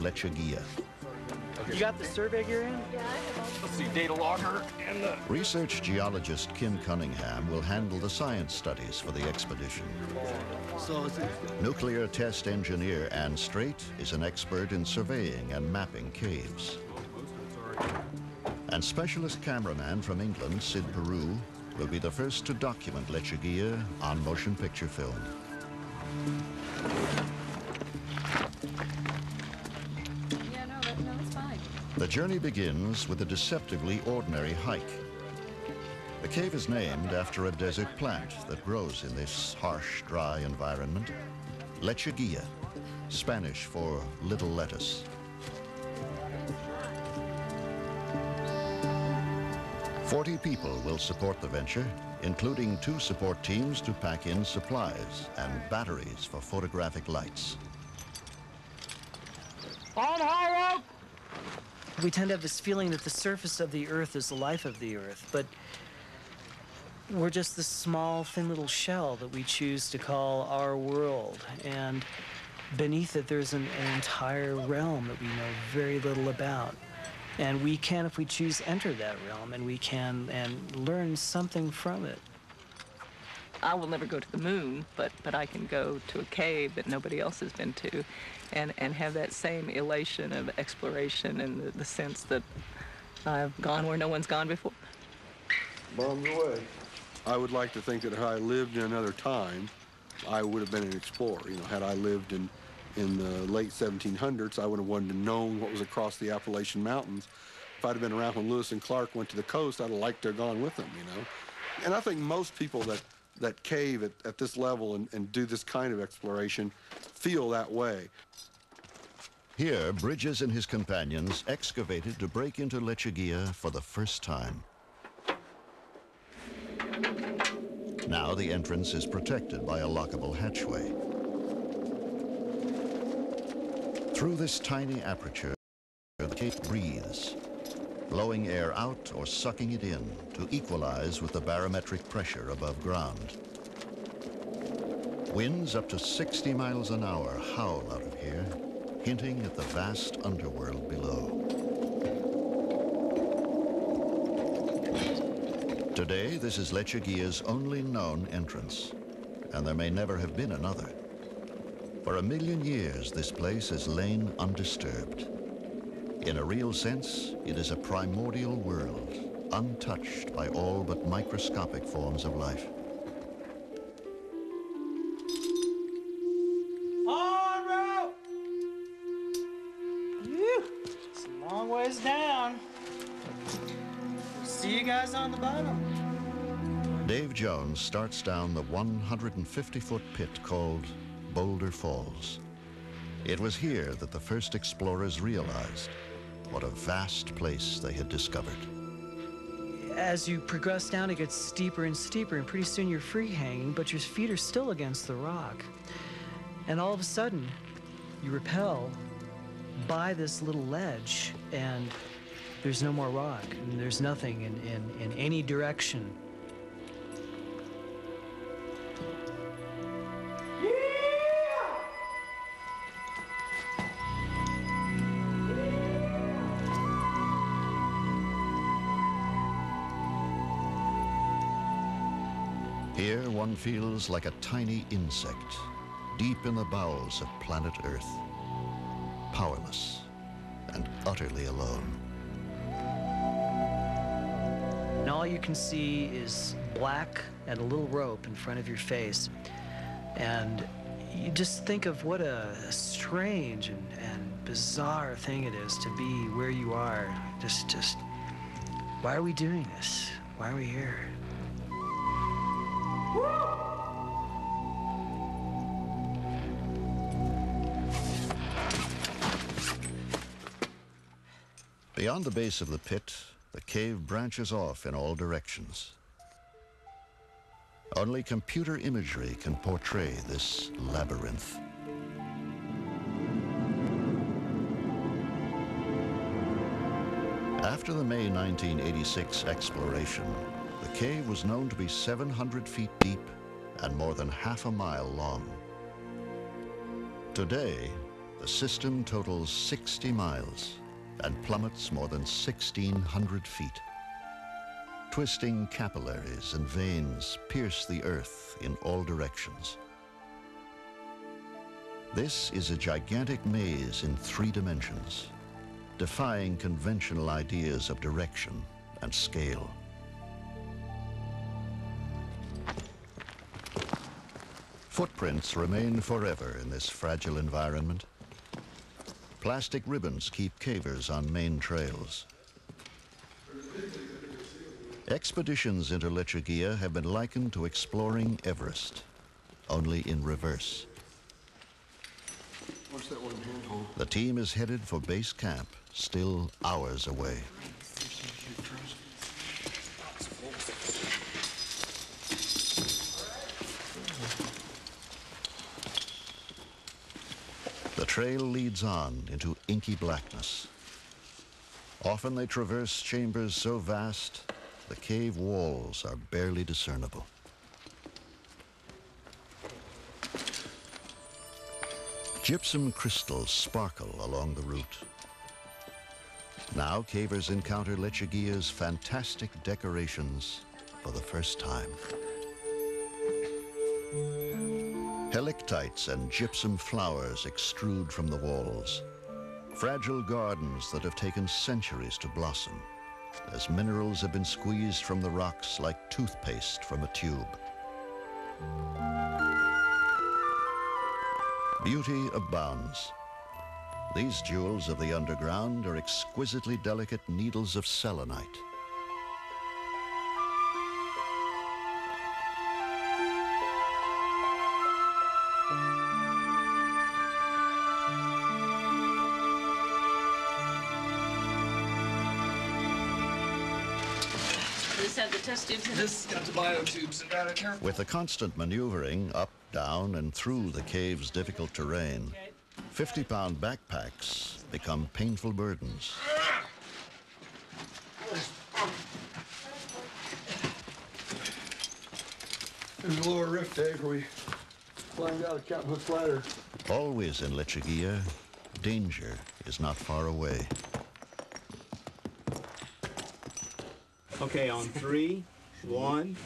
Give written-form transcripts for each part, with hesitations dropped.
Lechuguilla. You got the survey gear in? Let's see, data logger and the... Research geologist Kim Cunningham will handle the science studies for the expedition. Nuclear test engineer Ann Strait is an expert in surveying and mapping caves. And specialist cameraman from England, Sid Peru, will be the first to document Lechuguilla on motion picture film. Yeah, no, that's fine. The journey begins with a deceptively ordinary hike. The cave is named after a desert plant that grows in this harsh, dry environment, Lechuguilla, Spanish for little lettuce. 40 people will support the venture, including 2 support teams to pack in supplies and batteries for photographic lights. On high up! We tend to have this feeling that the surface of the Earth is the life of the Earth, but we're just this small, thin little shell that we choose to call our world. And beneath it, there's an entire realm that we know very little about. And we can, if we choose, enter that realm, and we can learn something from it. I will never go to the moon, but I can go to a cave that nobody else has been to and have that same elation of exploration and the sense that I've gone where no one's gone before. Bombs away. I would like to think that if I lived in another time, I would have been an explorer. You know, had I lived in the late 1700s, I would have wanted to know what was across the Appalachian Mountains. If I'd have been around when Lewis and Clark went to the coast, I'd have liked to have gone with them, you know. And I think most people that cave at this level and do this kind of exploration feel that way. Here, Bridges and his companions excavated to break into Lechuguilla for the first time. Now the entrance is protected by a lockable hatchway. Through this tiny aperture, the cave breathes, blowing air out or sucking it in to equalize with the barometric pressure above ground. Winds up to 60 miles an hour howl out of here, hinting at the vast underworld below. Today, this is Lechuguilla's only known entrance, and there may never have been another. For 1 million years, this place has lain undisturbed. In a real sense, it is a primordial world, untouched by all but microscopic forms of life. On route! It's a long ways down. See you guys on the bottom. Dave Jones starts down the 150-foot pit called Boulder Falls. It was here that the first explorers realized what a vast place they had discovered. As you progress down, it gets steeper and steeper, and pretty soon you're free hanging, but your feet are still against the rock. And all of a sudden, you rappel by this little ledge, and there's no more rock, and there's nothing in any direction. Here, one feels like a tiny insect, deep in the bowels of planet Earth, powerless and utterly alone. And all you can see is black and a little rope in front of your face. And you just think of what a strange and bizarre thing it is to be where you are. Just, why are we doing this? Why are we here? Beyond the base of the pit, the cave branches off in all directions. Only computer imagery can portray this labyrinth. After the May 1986 exploration, the cave was known to be 700 feet deep and more than half a mile long. Today, the system totals 60 miles and plummets more than 1,600 feet. Twisting capillaries and veins pierce the earth in all directions. This is a gigantic maze in 3 dimensions, defying conventional ideas of direction and scale. Footprints remain forever in this fragile environment. Plastic ribbons keep cavers on main trails. Expeditions into Lechuguilla have been likened to exploring Everest, only in reverse. What's that one handhold? The team is headed for base camp, still hours away. The trail leads on into inky blackness. Often they traverse chambers so vast, the cave walls are barely discernible. Gypsum crystals sparkle along the route. Now cavers encounter Lechuguilla's fantastic decorations for the first time. Helictites and gypsum flowers extrude from the walls. Fragile gardens that have taken centuries to blossom, as minerals have been squeezed from the rocks like toothpaste from a tube. Beauty abounds. These jewels of the underground are exquisitely delicate needles of selenite. This got the biotubes and got it careful. With the constant maneuvering up, down, and through the cave's difficult terrain, 50-pound backpacks become painful burdens. There's a lower rift, Dave, where we climbed out of Captain Hook's ladder. Always in Lechuguilla, danger is not far away. Okay, on 3, 1,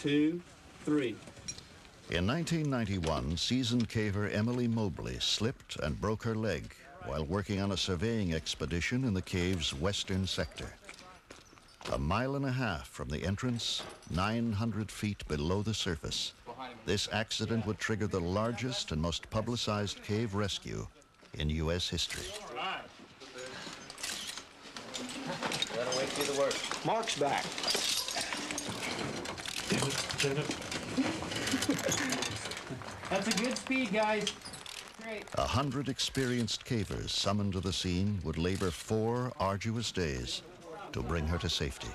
2, 3. In 1991, seasoned caver Emily Mobley slipped and broke her leg while working on a surveying expedition in the cave's western sector. 1.5 miles from the entrance, 900 feet below the surface, this accident would trigger the largest and most publicized cave rescue in U.S. history. That'll wait do the work. Mark's back. That's a good speed, guys. Great. 100 experienced cavers summoned to the scene would labor 4 arduous days to bring her to safety.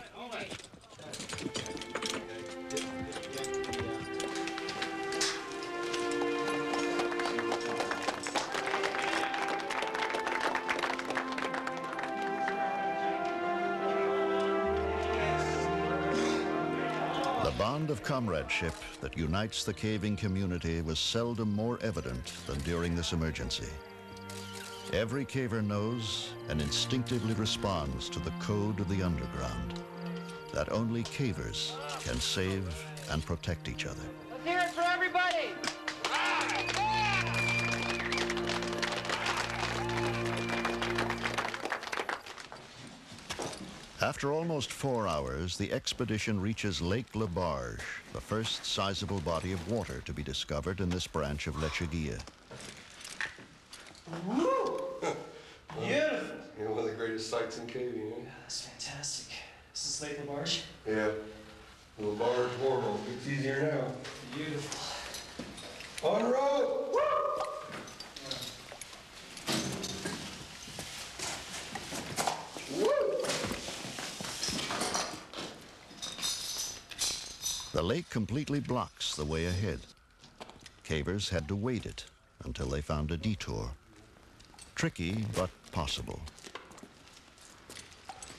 The bond of comradeship that unites the caving community was seldom more evident than during this emergency. Every caver knows and instinctively responds to the code of the underground, that only cavers can save and protect each other. Let's hear it for everybody. After almost 4 hours, the expedition reaches Lake Labarge, the first sizable body of water to be discovered in this branch of Lechuguilla. Beautiful. You know, one of the greatest sights in caving, eh? That's fantastic. This is Lake Labarge. Yeah. The Labarge warhole. It's easier now. Beautiful. On the road! The lake completely blocks the way ahead. Cavers had to wade it until they found a detour. Tricky, but possible.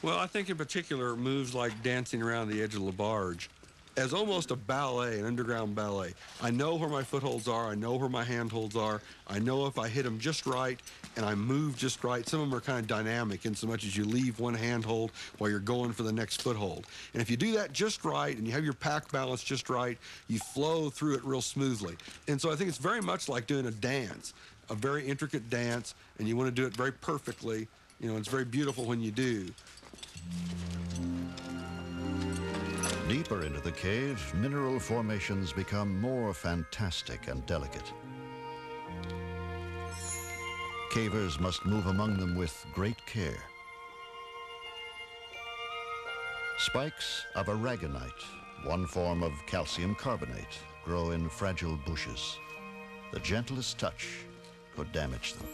Well, I think in particular moves like dancing around the edge of Labarge as almost a ballet, an underground ballet. I know where my footholds are, I know where my handholds are, I know if I hit them just right and I move just right. Some of them are kind of dynamic in so much as you leave one handhold while you're going for the next foothold. And if you do that just right and you have your pack balance just right, you flow through it real smoothly. And so I think it's very much like doing a dance, a very intricate dance, and you want to do it very perfectly. You know, it's very beautiful when you do. Deeper into the cave, mineral formations become more fantastic and delicate. Cavers must move among them with great care. Spikes of aragonite, one form of calcium carbonate, grow in fragile bushes. The gentlest touch could damage them.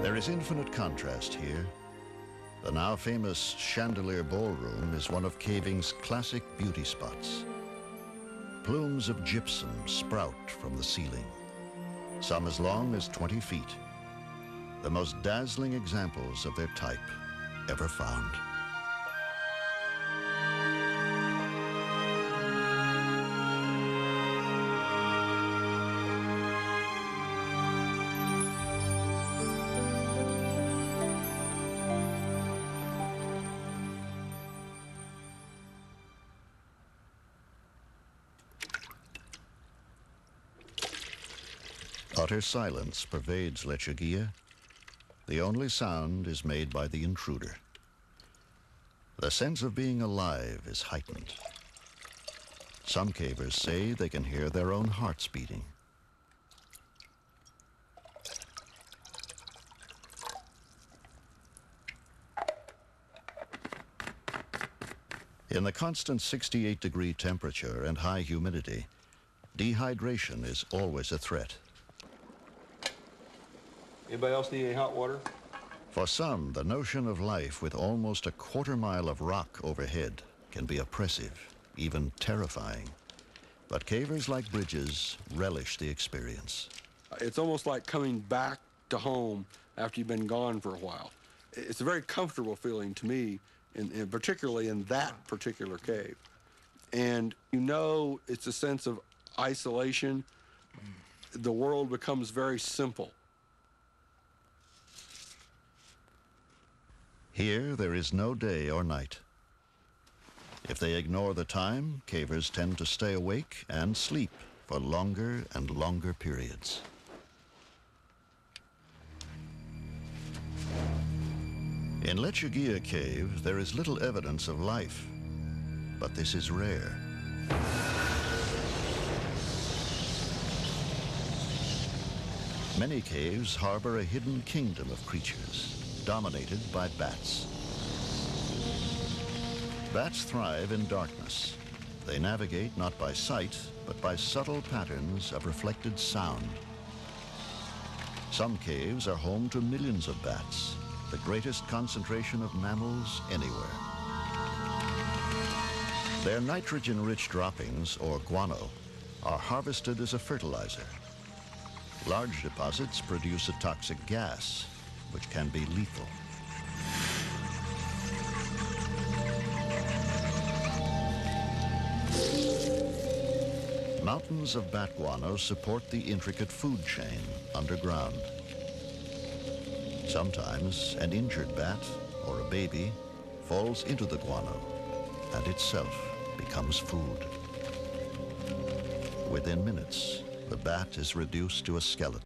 There is infinite contrast here. The now famous Chandelier Ballroom is one of caving's classic beauty spots. Plumes of gypsum sprout from the ceiling, some as long as 20 feet. The most dazzling examples of their type ever found. Utter silence pervades Lechuguilla. The only sound is made by the intruder. The sense of being alive is heightened. Some cavers say they can hear their own hearts beating. In the constant 68-degree temperature and high humidity, dehydration is always a threat. Anybody else need any hot water? For some, the notion of life with almost a quarter-mile of rock overhead can be oppressive, even terrifying. But cavers like Bridges relish the experience. It's almost like coming back to home after you've been gone for a while. It's a very comfortable feeling to me, particularly in that particular cave. And you know, it's a sense of isolation. The world becomes very simple. Here, there is no day or night. If they ignore the time, cavers tend to stay awake and sleep for longer and longer periods. In Lechuguilla Cave, there is little evidence of life, but this is rare. Many caves harbor a hidden kingdom of creatures, dominated by bats. Bats thrive in darkness. They navigate not by sight, but by subtle patterns of reflected sound. Some caves are home to millions of bats, the greatest concentration of mammals anywhere. Their nitrogen-rich droppings, or guano, are harvested as a fertilizer. Large deposits produce a toxic gas, which can be lethal. Mountains of bat guano support the intricate food chain underground. Sometimes an injured bat or a baby falls into the guano and itself becomes food. Within minutes, the bat is reduced to a skeleton.